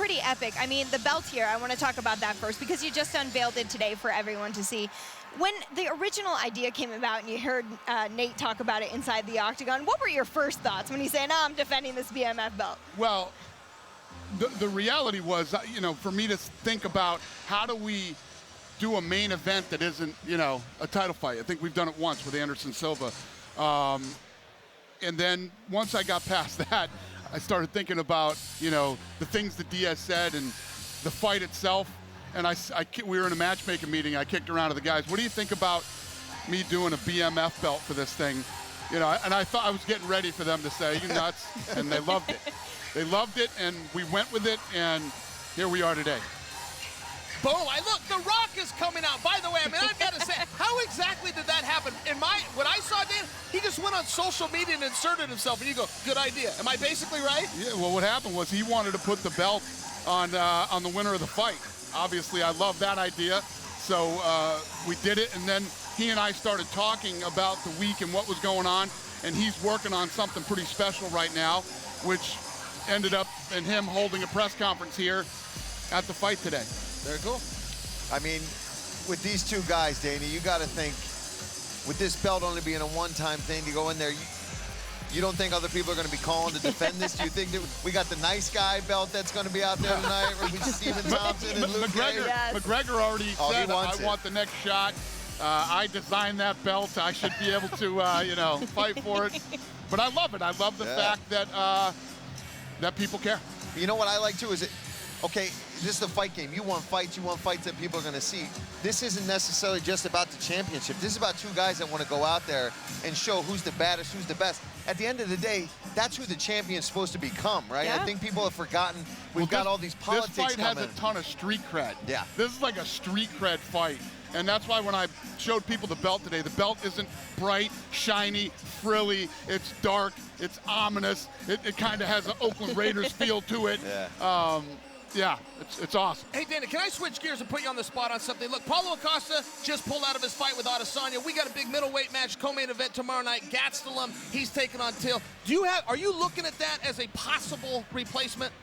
pretty epic. I mean, the belt here, I want to talk about that first because you just unveiled it today for everyone to see. When the original idea came about and you heard Nate talk about it inside the octagon, what were your first thoughts when he said, I'm defending this BMF belt? Well, the reality was, you know, for me to think about how do we do a main event that isn't, you know, a title fight. I think we've done it once with Anderson Silva. And then once I got past that, I started thinking about, you know, the things that Diaz said and the fight itself. And we were in a matchmaking meeting. I kicked around to the guys, what do you think about me doing a BMF belt for this thing? You know, and I thought I was getting ready for them to say, you nuts, and they loved it. They loved it, and we went with it, and here we are today. Boom, look, The Rock is coming out. By the way, I mean, I've got to say, how exactly did that happen? What I saw, Dan, he just went on social media and inserted himself, and you go, good idea. Am I basically right? Yeah, well, what happened was he wanted to put the belt on the winner of the fight. Obviously, I love that idea, so we did it, and then he and I started talking about the week and what was going on, and he's working on something pretty special right now, which ended up in him holding a press conference here at the fight today. Very cool. I mean, with these two guys, Danny, you got to think, with this belt only being a one-time thing to go in there, you don't think other people are going to be calling to defend this? Do you think that we got the nice guy belt that's going to be out there tonight, or we just Stephen Thompson and Luke McGregor, yes. McGregor already said, I want the next shot. I designed that belt. I should be able to, you know, fight for it. But I love it. I love the fact that that people care. You know what I like too is okay, this is the fight game. You want fights that people are going to see. This isn't necessarily just about the championship. This is about two guys that want to go out there and show who's the baddest, who's the best. At the end of the day, that's who the champion's supposed to become, right? Yeah. I think people have forgotten we've got all these politics This fight coming. has a ton of street cred. Yeah. This is like a street cred fight. And that's why when I showed people the belt today, the belt isn't bright, shiny, frilly. It's dark. It's ominous. It kind of has an Oakland Raiders feel to it. Yeah. Yeah, it's awesome. Hey, Dana, can I switch gears and put you on the spot on something? Look, Paulo Acosta just pulled out of his fight with Adesanya. We got a big middleweight match, co-main event tomorrow night. Gastelum, he's taking on Till. Are you looking at that as a possible replacement?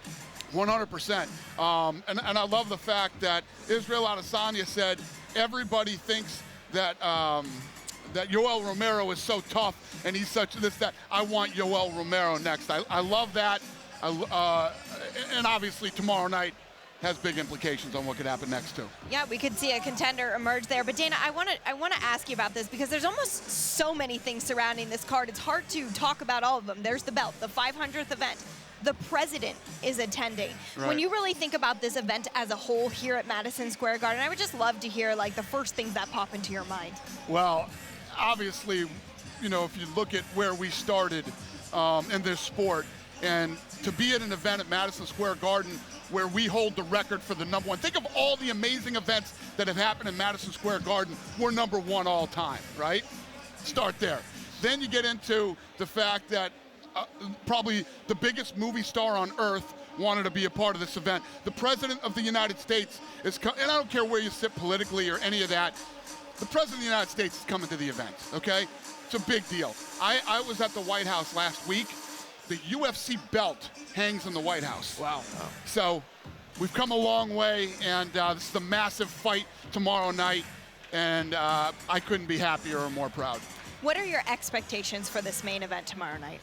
100%. And I love the fact that Israel Adesanya said everybody thinks that that Yoel Romero is so tough and he's such this, that. I want Yoel Romero next. I love that. And obviously tomorrow night has big implications on what could happen next too. Yeah, we could see a contender emerge there. But Dana, I want to ask you about this because there's almost so many things surrounding this card. It's hard to talk about all of them. There's the belt, the 500th event. The president is attending. Right. When you really think about this event as a whole here at Madison Square Garden, I would just love to hear like the first things that pop into your mind. Well, obviously, you know, if you look at where we started in this sport, and to be at an event at Madison Square Garden where we hold the record for the #1. Think of all the amazing events that have happened in Madison Square Garden. We're #1 all time, right? Start there. Then you get into the fact that probably the biggest movie star on earth wanted to be a part of this event. The President of the United States is, and I don't care where you sit politically or any of that, the President of the United States is coming to the event, okay? It's a big deal. I was at the White House last week. The UFC belt hangs in the White House. Wow. So we've come a long way, and this is a massive fight tomorrow night, and I couldn't be happier or more proud. What are your expectations for this main event tomorrow night?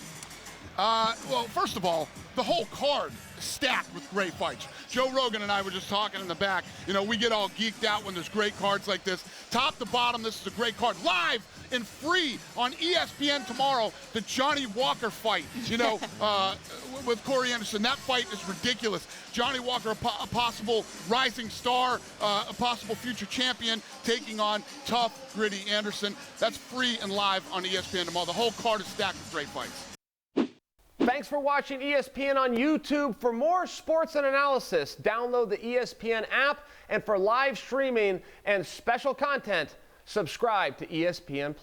Well, first of all, the whole card is stacked with great fights. Joe Rogan and I were just talking in the back. You know, we get all geeked out when there's great cards like this. Top to bottom, this is a great card. Live and free on ESPN tomorrow, the Johnny Walker fight, you know, with Corey Anderson. That fight is ridiculous. Johnny Walker, a possible rising star, a possible future champion, taking on tough, gritty Anderson. That's free and live on ESPN tomorrow. The whole card is stacked with great fights. Thanks for watching ESPN on YouTube. For more sports and analysis, download the ESPN app. And for live streaming and special content, subscribe to ESPN+.